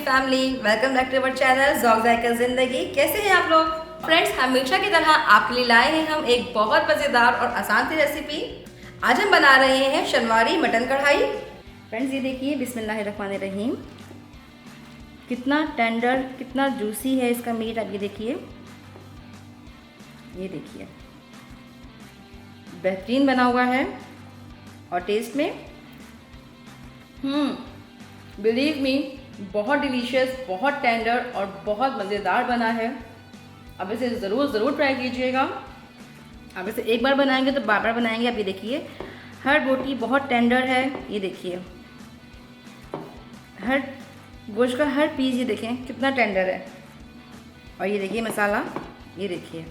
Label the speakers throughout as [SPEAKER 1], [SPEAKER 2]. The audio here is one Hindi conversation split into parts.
[SPEAKER 1] Family, welcome back to our channel Zauq Zaika Zindagi. कैसे हैं आप लोग? फ्रेंड्स, हमेशा की तरह आपके लिए लाए हैं हम एक बहुत मज़ेदार और आसान सी रेसिपी। आज हम बना रहे हैं शनवारी मटन कढ़ाई। फ्रेंड्स, ये देखिए, बिस्मिल्लाहिर्रहमानिर्रहीम। कितना टेंडर, कितना जूसी है इसका मीट। आप ये देखिए, बेहतरीन बना हुआ है और टेस्ट में बिलीव मी, बहुत डिलीशियस, बहुत टेंडर और बहुत मज़ेदार बना है। अब इसे ज़रूर ट्राई कीजिएगा। अब इसे एक बार बनाएंगे तो बार बार बनाएंगे। अब ये देखिए, हर बोटी बहुत टेंडर है। ये देखिए, हर गोश्त का हर पीस, ये देखें कितना टेंडर है। और ये देखिए मसाला, ये देखिए।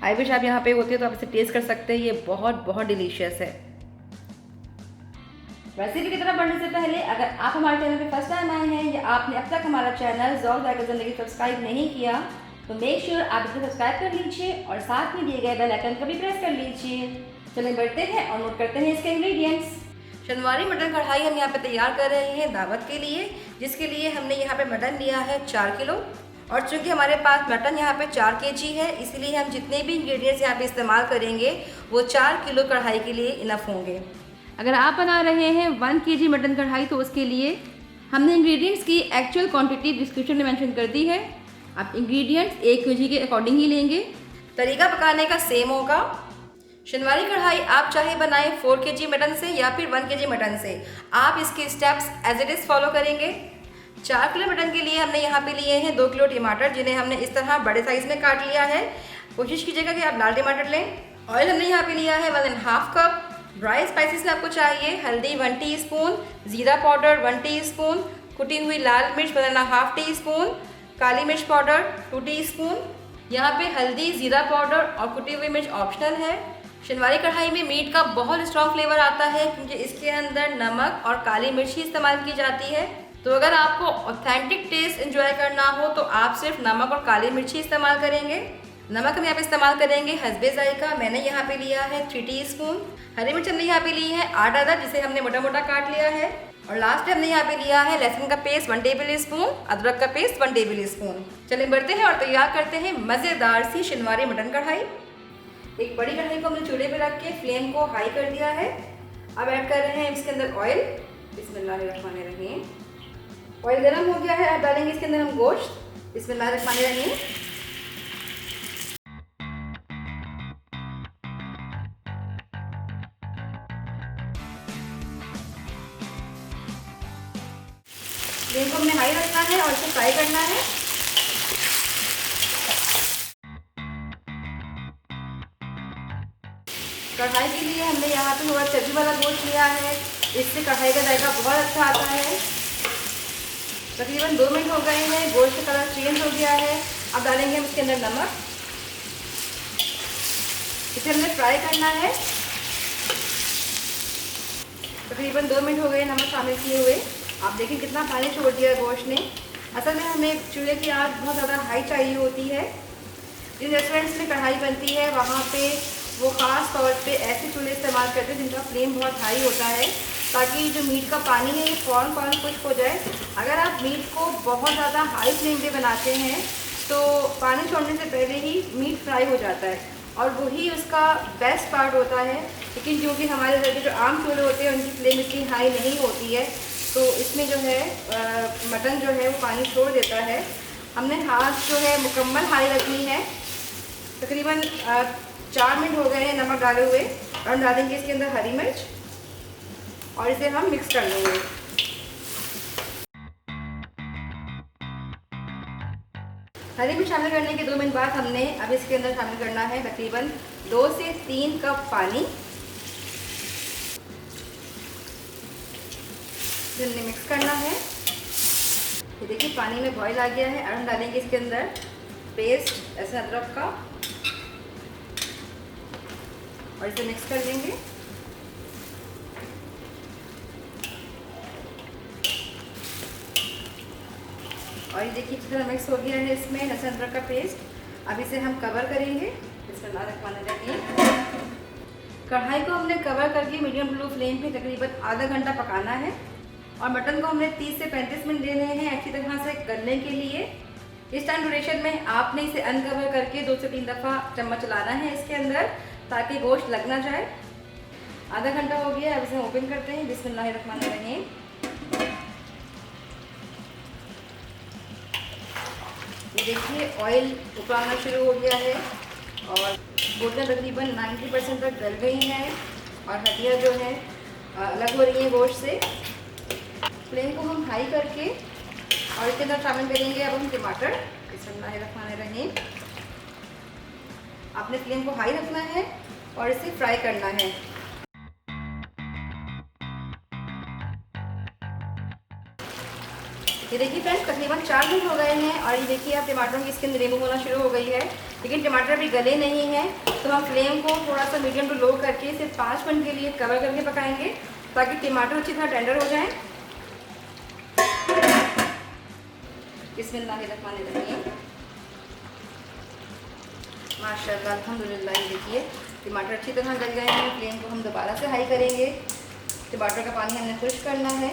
[SPEAKER 1] आई विश आप यहाँ पे होते तो आप इसे टेस्ट कर सकते हैं। ये बहुत डिलीशियस है। रेसिपी की तरफ बढ़ने से पहले अगर आप हमारे चैनल पे फर्स्ट टाइम आए हैं या आपने अब तक हमारा चैनल ज़ौक ज़ायका ज़िंदगी सब्सक्राइब नहीं किया तो मेक श्योर आप इसे सब्सक्राइब कर लीजिए और साथ में दिए गए बेल आइकन को भी प्रेस कर लीजिए। चलिए बढ़ते हैं और नोट करते हैं इसके इंग्रेडिएंट्स। शनवारी मटन कढ़ाई हम यहाँ पे तैयार कर रहे हैं दावत के लिए, जिसके लिए हमने यहाँ पे मटन लिया है 4 किलो। और चूँकि हमारे पास मटन यहाँ पे 4 kg है, इसलिए हम जितने भी इंग्रेडिएंट्स यहाँ पे इस्तेमाल करेंगे वो 4 किलो कढ़ाई के लिए इनफ होंगे। अगर आप बना रहे हैं 1 kg मटन कढ़ाई तो उसके लिए हमने इंग्रेडिएंट्स की एक्चुअल क्वांटिटी डिस्क्रिप्शन में मेंशन कर दी है। आप इंग्रेडिएंट्स 1 kg के अकॉर्डिंग ही लेंगे। तरीका पकाने का सेम होगा। शनवारी कढ़ाई आप चाहे बनाएं 4 kg मटन से या फिर 1 kg मटन से, आप इसके steps as it is follow करेंगे। 4 किलो मटन के लिए हमने यहाँ पे लिए हैं 2 किलो टमाटर, जिन्हें हमने इस तरह बड़े साइज़ में काट लिया है। कोशिश कीजिएगा कि आप लाल टमाटर लें। ऑयल हमने यहाँ पे लिया है 1.5 कप। ड्राई स्पाइसेस में आपको चाहिए हल्दी 1 टीस्पून, ज़ीरा पाउडर 1 टीस्पून, कुटी हुई लाल मिर्च 1.5 टीस्पून, काली मिर्च पाउडर 2 टीस्पून। यहाँ पे हल्दी, ज़ीरा पाउडर और कुटी हुई मिर्च ऑप्शनल है। शनवारी कढ़ाई में मीट का बहुत स्ट्रॉन्ग फ्लेवर आता है क्योंकि इसके अंदर नमक और काली मिर्च ही इस्तेमाल की जाती है। तो अगर आपको ऑथेंटिक टेस्ट एंजॉय करना हो तो आप सिर्फ नमक और काली मिर्च ही इस्तेमाल करेंगे। नमक हम यहाँ पे इस्तेमाल करेंगे हस्बे ज़ायका। मैंने यहाँ पे लिया है 3 टीस्पून। हरी मिर्च हमने यहाँ पे ली है 8 अदद, जिसे हमने मोटा मोटा काट लिया है। और लास्ट में हमने यहाँ पे लिया है लहसुन का पेस्ट 1 टेबल स्पून, अदरक का पेस्ट 1 टेबल स्पून। चलिए बढ़ते हैं और तैयार करते हैं मज़ेदार सी शनवारी मटन कढ़ाई। एक बड़ी कढ़ाई को हमने चूल्हे पे रख के फ्लेम को हाई कर दिया है। अब ऐड कर रहे हैं इसके अंदर ऑयल। बिस्मिल्लाहिर्रहमानिर्रहीम। ऑयल गर्म हो गया है, अब डालेंगे इसके अंदर हम गोश्त। बिस्मिल्लाहिर्रहमानिर्रहीम। फ्लेम को हमने हाई रखना है और इसे फ्राई करना है। कढ़ाई के लिए हमने यहाँ पे थोड़ा चर्बी वाला गोश्त लिया है, इससे कढ़ाई का जायका बहुत अच्छा आता है। तकरीबन 2 मिनट हो गए हैं, गोश्त का कलर चेंज हो गया है। अब डालेंगे हम इसके अंदर नमक। इसे हमने फ्राई करना है। तकरीबन 2 मिनट हो गए नमक शामिल किए हुए। आप देखिए कितना पानी छोड़ दिया गोश्त ने। असल में हमें चूल्हे की आंच बहुत ज़्यादा हाई चाहिए होती है। जिन रेस्टोरेंट्स में कढ़ाई बनती है वहाँ पे वो ख़ास तौर पे ऐसे चूल्हे इस्तेमाल करते हैं जिनका फ्लेम बहुत हाई होता है, ताकि जो मीट का पानी है ये फ़ौरन खुश्क हो जाए। अगर आप मीट को बहुत ज़्यादा हाई फ्लेम पे बनाते हैं तो पानी छोड़ने से पहले ही मीट फ्राई हो जाता है और वही उसका बेस्ट पार्ट होता है। लेकिन क्योंकि हमारे घर के जो आम चूल्हे होते हैं उनकी फ्लेम इतनी हाई नहीं होती है, तो इसमें जो है मटन जो है वो पानी छोड़ देता है। हमने हाथ जो है मुकम्मल हाई रखनी है। तकरीबन 4 मिनट हो गए हैं नमक डाले हुए। और डालेंगे इसके अंदर हरी मिर्च और इसे हम मिक्स कर लेंगे। हरी मिर्च शामिल करने के 2 मिनट बाद हमने अब इसके अंदर शामिल करना है तकरीबन 2 से 3 कप पानी। हमने मिक्स करना है। ये देखिए पानी में बॉईल आ गया है। और हम डालेंगे इसके अंदर पेस्ट लहसुन अदरक का और इसे मिक्स कर देंगे। और ये देखिए कितना मिक्स हो गया है इसमें लहसुन अदरक का पेस्ट। अब इसे हम कवर करेंगे। कढ़ाई को हमने कवर करके मीडियम टू लो फ्लेम पे तकरीबन आधा घंटा पकाना है। और मटन को हमने 30 से 35 मिनट देने हैं अच्छी तरह से गलने के लिए। इस टाइम ड्यूरेशन में आपने इसे अनकवर करके 2 से 3 दफ़ा चम्मच चलाना है इसके अंदर, ताकि गोश्त लग ना जाए। आधा घंटा हो गया, अब इसे ओपन करते हैं। बिस्मिल्लाहिर्रहमानिर्रहीम। ये देखिए ऑयल उकड़ना शुरू हो गया है और बोटियाँ तकरीबन 90% तक गल गई हैं और हड्डियाँ जो हैं अलग हो रही हैं गोश्त से। फ्लेम को हम हाई करके और इसके अंदर शामिल करेंगे अब हम टमाटर। बिस्मिल्लाहिर्रहमानिर्रहीम। आपने फ्लेम को हाई रखना है और इसे फ्राई करना है। ये देखिए फ्रेंड्स तकरीबन 4 मिनट हो गए हैं और ये देखिए आप टमाटरों की स्किन रिमूव होना शुरू हो गई है, लेकिन टमाटर अभी गले नहीं हैं। तो हम फ्लेम को थोड़ा सा मीडियम टू लो करके सिर्फ 5 मिनट के लिए कवर करके पकाएंगे ताकि टमाटर अच्छी तरह टेंडर हो जाएं। बिस्मिल्लाहिर्रहमानिर्रहीम। माशाअल्लाह अल्हम्दुलिल्लाह। ये देखिए टमाटर अच्छी तरह गल गए हैं। फ्लेम को हम दोबारा से हाई करेंगे। टमाटर का पानी हमने खुश्क करना है।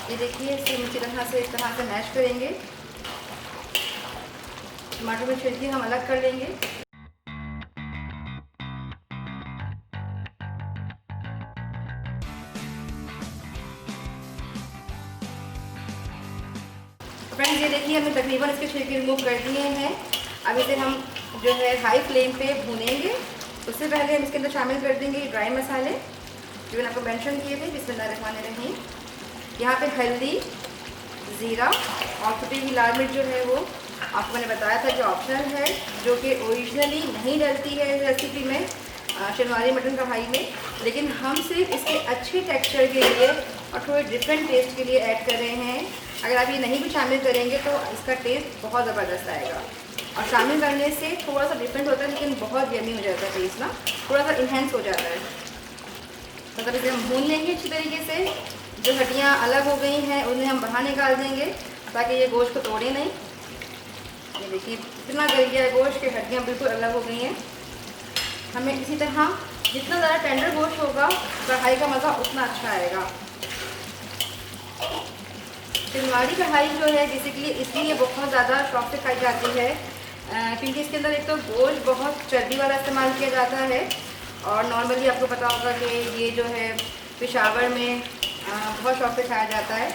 [SPEAKER 1] ये देखिए इसे अच्छी तरह से इस तरह से मैश करेंगे। टमाटर में छिलके हम अलग कर लेंगे। फ्रेंड्स ये देखिए हमने तकरीबन इसके छिलके रिमूव कर दिए हैं। अब इसे हम जो है हाई फ्लेम पे भूनेंगे। उससे पहले हम इसके अंदर शामिल कर देंगे ड्राई मसाले जो मैंने आपको मेंशन किए थे। बिस्मिल्लाहिर्रहमानिर्रहीम। यहाँ पे हल्दी, ज़ीरा और कुटी हुई लाल मिर्च जो है वो आपको मैंने बताया था कि ऑप्शनल है, जो कि ओरिजिनली नहीं डलती है इस रेसिपी में, शनवारी मटन कढ़ाई में, लेकिन हम सिर्फ इसके अच्छे टेक्सचर के लिए और थोड़े डिफरेंट टेस्ट के लिए ऐड कर रहे हैं। अगर आप ये नहीं भी शामिल करेंगे तो इसका टेस्ट बहुत ज़बरदस्त आएगा। और शामिल करने से थोड़ा सा डिफरेंट होता है, लेकिन बहुत यमी हो जाता है टेस्ट ना, थोड़ा सा इन्हेंस हो जाता है। मतलब इसे हम भून लेंगे अच्छी तरीके से। जो हड्डियाँ अलग हो गई हैं उन्हें हम बाहर निकाल देंगे ताकि ये गोश्त को तोड़े नहीं। ये देखिए इतना गल गया है गोश्त की, हड्डियाँ बिल्कुल अलग हो गई हैं। हमें इसी तरह जितना ज़्यादा टेंडर गोश्त होगा कढ़ाई का मज़ा उतना अच्छा आएगा। शनवारी कढ़ाई जो है बेसिकली इसलिए बहुत ज़्यादा शौक से खाई जाती है क्योंकि इसके अंदर एक तो गोश्त बहुत चर्बी वाला इस्तेमाल किया जाता है और नॉर्मली आपको पता होगा कि ये जो है पेशावर में बहुत शौक से खाया जाता है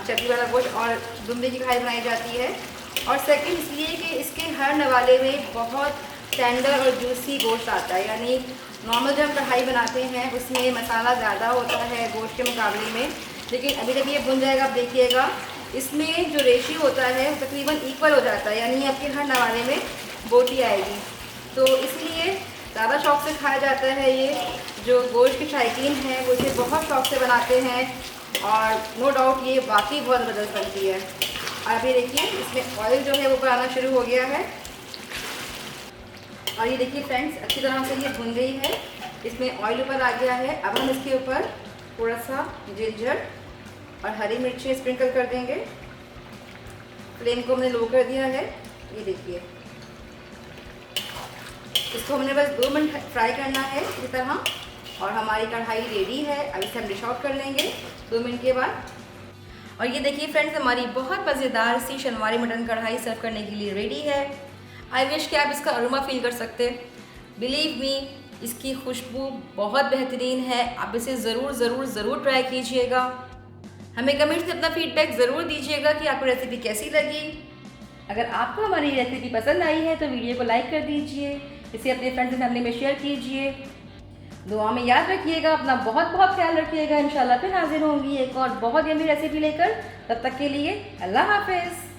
[SPEAKER 1] चर्बी वाला गोश्त, और दुम्बे की कढ़ाई बनाई जाती है। और सेकंड इसलिए कि इसके हर नवाले में बहुत टेंडर और जूसी गोश्त आता है। यानी नॉर्मल जब हम कढ़ाई बनाते हैं उसमें मसाला ज़्यादा होता है गोश्त के मुकाबले में, लेकिन अभी जब ये भुन जाएगा आप देखिएगा इसमें जो रेशियो होता है तकरीबन इक्वल हो जाता है, यानी आपके हर नवाले में बोटी आएगी। तो इसलिए ज़्यादा शौक से खाया जाता है। ये जो गोश्त के शौकीन हैं वो इसे बहुत शौक से बनाते हैं और नो डाउट ये वाकई बहुत ज़बरदस्त बनती है। अब ये देखिए इसमें ऑयल जो है वो ऊपर आना शुरू हो गया है और ये देखिए फ्रेंड्स अच्छी तरह से ये भुन गई है। इसमें ऑयल ऊपर आ गया है। अब हम इसके ऊपर थोड़ा सा जिंजर और हरी मिर्ची स्प्रिंकल कर देंगे। फ्लेम को हमने लो कर दिया है। ये देखिए इसको हमने बस 2 मिनट फ्राई करना है इसी तरह और हमारी कढ़ाई रेडी है। अब इसे हम डिश आउट कर लेंगे 2 मिनट के बाद। और ये देखिए फ्रेंड्स हमारी बहुत मज़ेदार सी शनवारी मटन कढ़ाई सर्व करने के लिए रेडी है। आई विश कि आप इसका अरोमा फील कर सकते। बिलीव मी इसकी खुशबू बहुत बेहतरीन है। आप इसे ज़रूर ट्राई कीजिएगा। हमें कमेंट्स में अपना फीडबैक ज़रूर दीजिएगा कि आपको रेसिपी कैसी लगी। अगर आपको हमारी रेसिपी पसंद आई है तो वीडियो को लाइक कर दीजिए, इसे अपने फ्रेंड्स एंड फैमिली में शेयर कीजिए। दुआ में याद रखिएगा, अपना बहुत बहुत ख्याल रखिएगा। इंशाल्लाह फिर हाजिर होंगी एक और बहुत यम्मी रेसिपी लेकर। तब तक के लिए अल्लाह हाफिज़।